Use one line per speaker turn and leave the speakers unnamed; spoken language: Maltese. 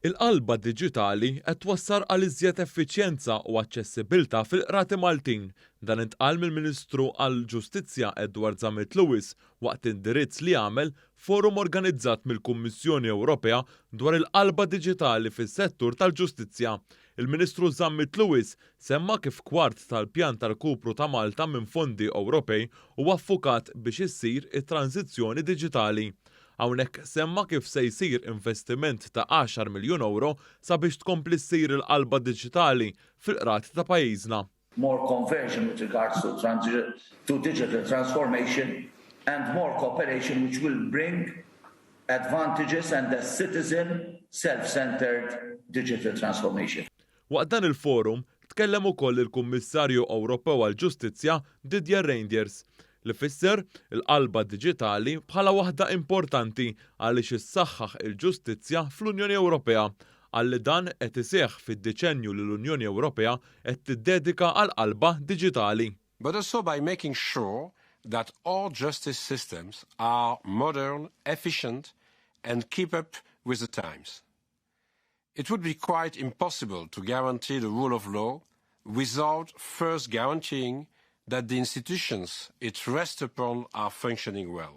Il-qalba diġitali qed twassar għal iżjed effiċjenza u aċċessibilità fil-qrati Maltin. Dan intqal mill-Ministru għall-Ġustizzja Edward Zammit Lewis waqt indirizz li għamel forum organizzat mill-Kummissjoni Ewropea dwar il-qalba diġitali fis-settur tal-ġustizzja. Il-Ministru Zammit Lewis semma kif kwart tal-pjan tal-kupru ta' Malta minn fondi Ewropej huwa affukat biex issir it-tranzizzjoni diġitali. Hawnhekk semma kif se jsir investiment ta' 10 miljun euro sabiex tkompli ssir il-qalba diġitali fil-qrati ta' pajjiżna.
More conversion with regards to digital transformation and more cooperation which will bring advantages and a citizen self-centered digital transformation.
Waqt dan il-forum tkellem ukoll il-Kummissarju Ewropew għall-Ġustizzja Didier Reynders li fisser il-qalba diġitali bħala waħda importanti għaliex issaħħaħ il-ġustizzja fl-Unjoni Ewropea għalli dan qed iseħħ fid-deċenju li l-Unjoni Ewropea qed tiddedika għal qalba diġitali.
But also by making sure that all justice systems are modern, efficient and keep up with the times. It would be quite impossible to guarantee the rule of law without first guaranteeing that the institutions it rests upon are functioning well.